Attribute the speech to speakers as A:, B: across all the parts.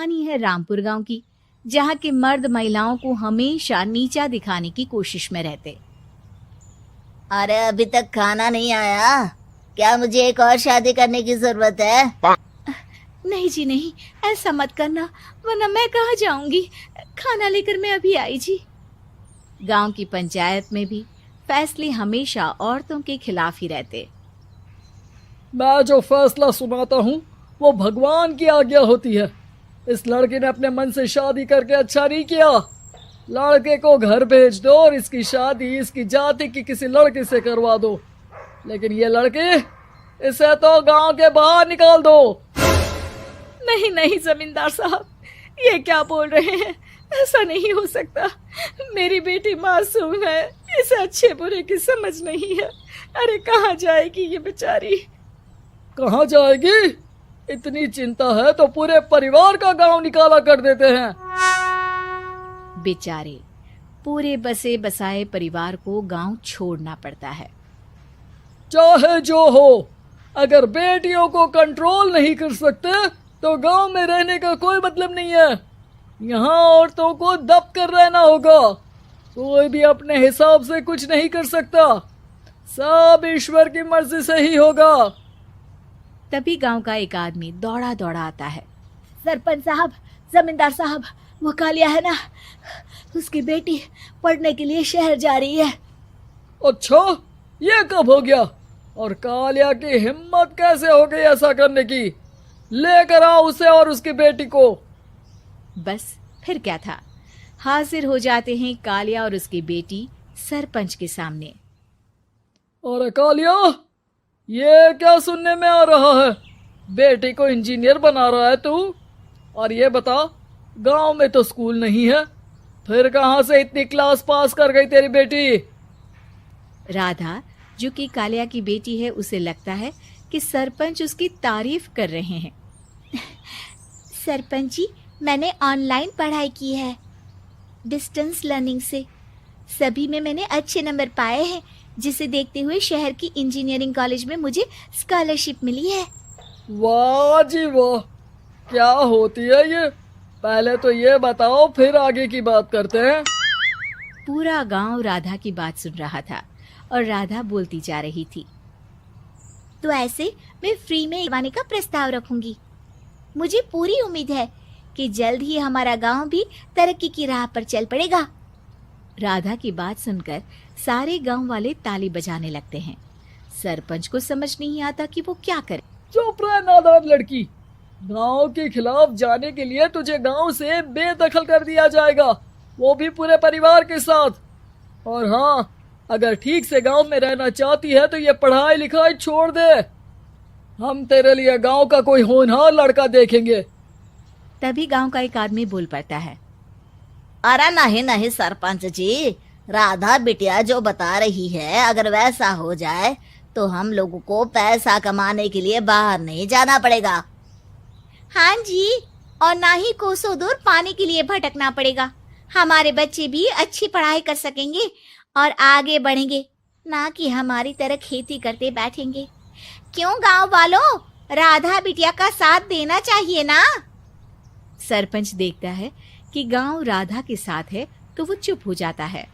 A: कहानी है रामपुर गांव की, जहां के मर्द महिलाओं को हमेशा नीचा दिखाने की कोशिश में रहते।
B: अरे अभी तक खाना नहीं आया, क्या मुझे एक और शादी करने की जरूरत है?
A: नहीं जी नहीं, ऐसा मत करना, वरना मैं कहाँ जाऊंगी। खाना लेकर मैं अभी आई जी। गांव की पंचायत में भी फैसले हमेशा औरतों के खिलाफ ही रहते।
C: मैं जो फैसला सुनाता हूँ वो भगवान की आज्ञा होती है। इस लड़के ने अपने मन से शादी करके अच्छा नहीं किया। लड़के को घर भेज दो और इसकी शादी इसकी जाति की किसी लड़के से करवा दो, लेकिन ये लड़की, इसे तो गांव के बाहर निकाल दो।
A: नहीं नहीं जमींदार साहब, ये क्या बोल रहे हैं? ऐसा नहीं हो सकता। मेरी बेटी मासूम है, इसे अच्छे बुरे की समझ नहीं है। अरे कहाँ जाएगी ये बेचारी?
C: कहाँ जाएगी? इतनी चिंता है तो पूरे परिवार का गांव निकाला कर देते हैं।
A: बेचारे पूरे बसे बसाए परिवार को गांव छोड़ना पड़ता है।
C: चाहे जो हो, अगर बेटियों को कंट्रोल नहीं कर सकते तो गांव में रहने का कोई मतलब नहीं है। यहाँ औरतों को दब कर रहना होगा। कोई भी अपने हिसाब से कुछ नहीं कर सकता, सब ईश्वर की मर्जी से ही होगा।
A: तभी गांव का एक आदमी दौड़ा दौड़ा आता है।
B: सरपंच साहब, जमींदार साहब, वो कालिया है ना, उसकी बेटी पढ़ने के लिए शहर जा रही है।
C: अच्छा, ये कब हो गया? और कालिया की हिम्मत कैसे हो गई ऐसा करने की? लेकर आओ उसे और उसकी बेटी को।
A: बस फिर क्या था, हाजिर हो जाते हैं कालिया और उसकी बेटी सरपंच के सामने।
C: और कालिया, ये क्या सुनने में आ रहा है? बेटी को इंजीनियर बना रहा है तू? और ये बता, गांव में तो स्कूल नहीं है, फिर कहां से इतनी क्लास पास कर गई तेरी बेटी?
A: राधा, जो कि कालिया की बेटी है, उसे लगता है कि सरपंच उसकी तारीफ कर रहे हैं।
B: सरपंच जी, मैंने ऑनलाइन पढ़ाई की है, डिस्टेंस लर्निंग से। सभी में मैंने अच्छे नंबर पाए हैं, जिसे देखते हुए शहर की इंजीनियरिंग कॉलेज में मुझे स्कॉलरशिप मिली है।
C: वाह जी वाह, क्या होती है ये? पहले तो ये बताओ, फिर आगे की बात करते हैं।
A: पूरा गांव राधा की बात सुन रहा था और राधा बोलती जा रही थी।
B: तो ऐसे मैं फ्री में करवाने का प्रस्ताव रखूंगी। मुझे पूरी उम्मीद है कि जल्द ही हमारा गांव भी तरक्की की राह पर चल पड़ेगा।
A: राधा की बात सुनकर सारे गांव वाले ताली बजाने लगते हैं। सरपंच को समझ नहीं आता कि वो क्या करे।
C: चुप रह नादान लड़की, गांव के खिलाफ जाने के लिए तुझे गांव से बेदखल कर दिया जाएगा, वो भी पूरे परिवार के साथ। और हाँ, अगर ठीक से गांव में रहना चाहती है तो ये पढ़ाई लिखाई छोड़ दे। हम तेरे लिए गांव का कोई होनहार लड़का देखेंगे।
A: तभी गांव का एक आदमी बोल पड़ता है।
B: अरे नहीं नहीं सरपंच जी, राधा बिटिया जो बता रही है, अगर वैसा हो जाए तो हम लोगों को पैसा कमाने के लिए बाहर नहीं जाना पड़ेगा। हाँ जी, और ना ही कोसों दूर पानी के लिए भटकना पड़ेगा। हमारे बच्चे भी अच्छी पढ़ाई कर सकेंगे और आगे बढ़ेंगे, ना कि हमारी तरह खेती करते बैठेंगे। क्यों गांव वालों, राधा बिटिया का साथ देना चाहिए ना।
A: सरपंच देखता है कि गांव राधा के साथ है तो वो चुप हो जाता है।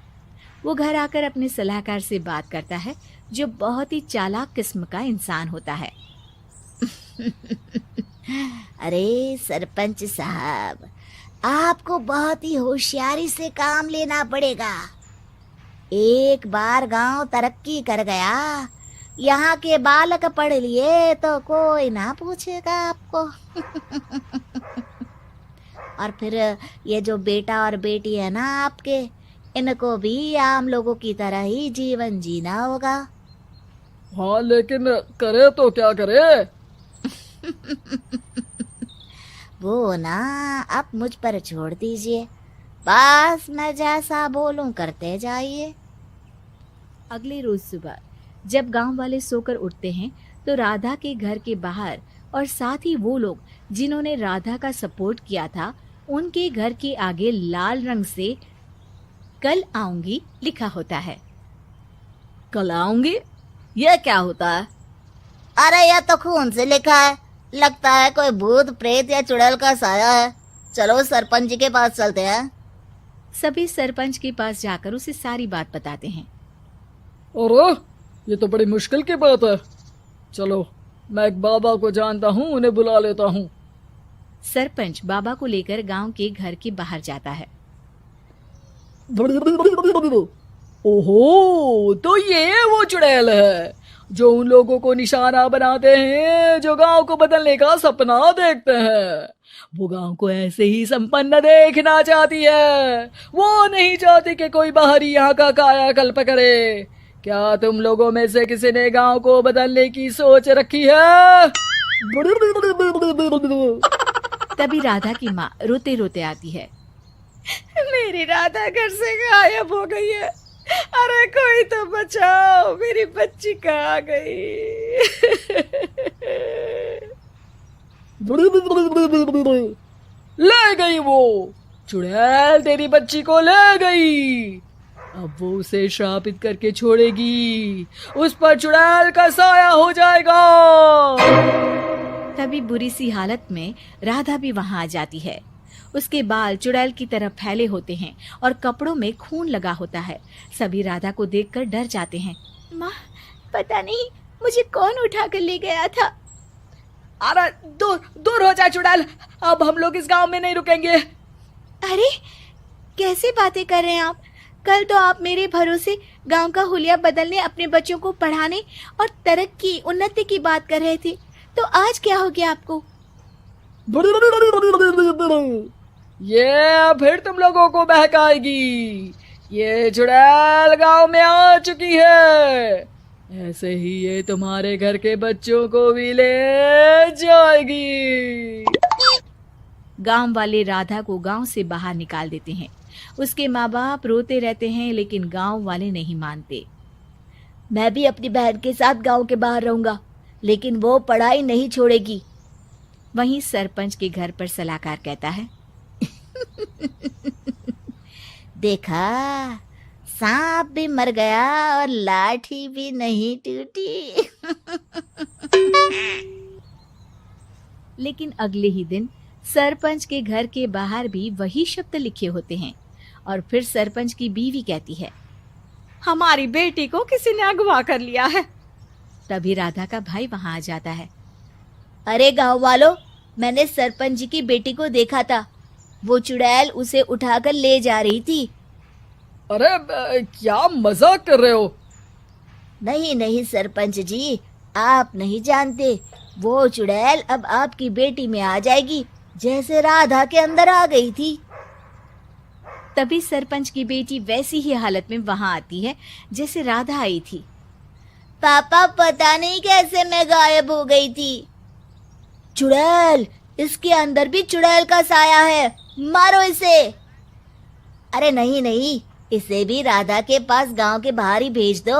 A: वो घर आकर अपने सलाहकार से बात करता है, जो बहुत ही चालाक किस्म का इंसान होता है।
B: अरे सरपंच साहब, आपको बहुत ही होशियारी से काम लेना पड़ेगा। एक बार गांव तरक्की कर गया, यहाँ के बालक पढ़ लिए तो कोई ना पूछेगा आपको। और फिर ये जो बेटा और बेटी है ना आपके, इनको भी आम लोगों की तरह ही जीवन जीना होगा।
C: हाँ, लेकिन करे तो क्या करे?
B: वो ना आप मुझ पर छोड़ दीजिए, बस मैं जैसा बोलूं करते जाइए।
A: अगले रोज सुबह जब गांव वाले सोकर उठते हैं तो राधा के घर के बाहर और साथ ही वो लोग जिन्होंने राधा का सपोर्ट किया था, उनके घर के आगे लाल रंग से कल आऊंगी लिखा होता है।
B: कल आऊंगी, ये क्या होता है? अरे यह तो खून से लिखा है, लगता है कोई भूत प्रेत या चुड़ैल का साया है। चलो सरपंच जी के पास चलते हैं।
A: सभी सरपंच के पास जाकर उसे सारी बात बताते हैं।
C: अरे ये तो बड़ी मुश्किल की बात है। चलो मैं एक बाबा को जानता हूँ, उन्हें बुला लेता हूँ।
A: सरपंच बाबा को लेकर गांव के घर के बाहर जाता है।
C: ओहो, तो ये वो चुड़ैल है जो उन लोगों को निशाना बनाते हैं जो गांव को बदलने का सपना देखते हैं। वो गांव को ऐसे ही संपन्न देखना चाहती है। वो नहीं चाहती कि कोई बाहरी यहाँ का कायाकल्प करे। क्या तुम लोगों में से किसी ने गांव को बदलने की सोच रखी है?
A: तभी राधा की माँ रोते रोते आती है।
D: मेरी राधा घर से गायब हो गई है। अरे कोई तो बचाओ, मेरी बच्ची कहाँ गई?
C: ले गई वो चुड़ैल, तेरी बच्ची को ले गई। अब वो उसे श्रापित करके छोड़ेगी। उस पर चुड़ैल का साया हो जाएगा।
A: तभी बुरी सी हालत में राधा भी वहां आ जाती है। उसके बाल चुड़ैल की तरह फैले होते हैं और कपड़ों में खून लगा होता है। सभी राधा को देखकर डर जाते हैं।
D: माँ, पता नहीं मुझे कौन उठा कर ले गया था।
C: अरे दूर दूर हो जा चुड़ैल, अब हम लोग इस गांव में नहीं रुकेंगे।
D: अरे कैसे बातें कर रहे हैं आप? कल तो आप मेरे भरोसे गांव का हुलिया बदलने, अपने बच्चों को पढ़ाने और तरक्की उन्नति की बात कर रहे थे, तो आज क्या हो गया आपको?
C: ये फिर तुम लोगों को बहकाएगी। ये चुड़ैल गांव में आ चुकी है। ऐसे ही ये तुम्हारे घर के बच्चों को भी ले जाएगी।
A: गांव वाले राधा को गांव से बाहर निकाल देते हैं। उसके माँ बाप रोते रहते हैं, लेकिन गांव वाले नहीं मानते।
B: मैं भी अपनी बहन के साथ गांव के बाहर रहूंगा, लेकिन वो पढ़ाई नहीं छोड़ेगी।
A: वहीं सरपंच के घर पर सलाहकार कहता है।
B: देखा, सांप भी मर गया और लाठी भी नहीं टूटी।
A: लेकिन अगले ही दिन सरपंच के घर के बाहर भी वही शब्द लिखे होते हैं। और फिर सरपंच की बीवी कहती है,
D: हमारी बेटी को किसी ने अगवा कर लिया है।
A: तभी राधा का भाई वहां आ जाता है।
B: अरे गांव वालों, मैंने सरपंच जी की बेटी को देखा था। वो चुड़ैल उसे उठाकर ले जा रही थी।
C: अरे क्या मजाक कर रहे हो?
B: नहीं नहीं सरपंच जी, आप नहीं जानते। वो चुड़ैल अब आपकी बेटी में आ जाएगी, जैसे राधा के अंदर आ गई थी।
A: तभी सरपंच की बेटी वैसी ही हालत में वहां आती है जैसे राधा आई थी।
B: पापा, पता नहीं कैसे मैं गायब हो गई थी। चुड़ैल, इसके अंदर भी चुड़ैल का साया है, मारो इसे। अरे नहीं नहीं, इसे भी राधा के पास गांव के बाहर ही भेज दो।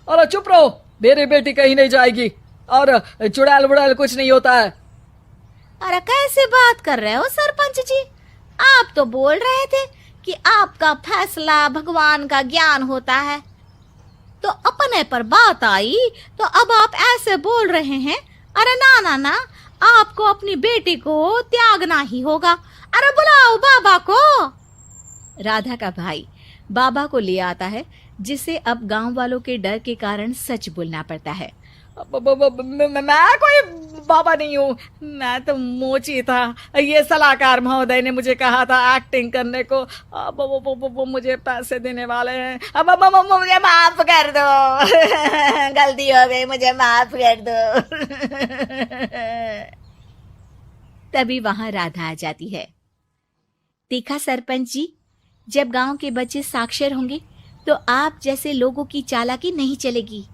C: अरे चुप रहो, मेरी बेटी कहीं नहीं जाएगी और चुड़ैल बुड़ैल कुछ नहीं होता है।
D: अरे कैसे बात कर रहे हो सरपंच जी? आप तो बोल रहे थे कि आपका फैसला भगवान का ज्ञान होता है, तो अपने पर बात आई तो अब आप ऐसे बोल रहे हैं। अरे ना ना ना, आपको अपनी बेटी को त्यागना ही होगा। अरे बुलाओ बाबा को।
A: राधा का भाई बाबा को ले आता है, जिसे अब गांव वालों के डर के कारण सच बोलना पड़ता है।
C: मैं कोई बाबा नहीं हूँ, मैं तो मोची था। ये सलाहकार महोदय ने मुझे कहा था एक्टिंग करने को। अब वो मुझे पैसे देने वाले हैं। अब
B: मुझे माफ कर दो। गलती हो गई, मुझे माफ कर दो।
A: तभी वहां राधा आ जाती है। देखा सरपंच जी, जब गांव के बच्चे साक्षर होंगे तो आप जैसे लोगों की चालाकी नहीं चलेगी।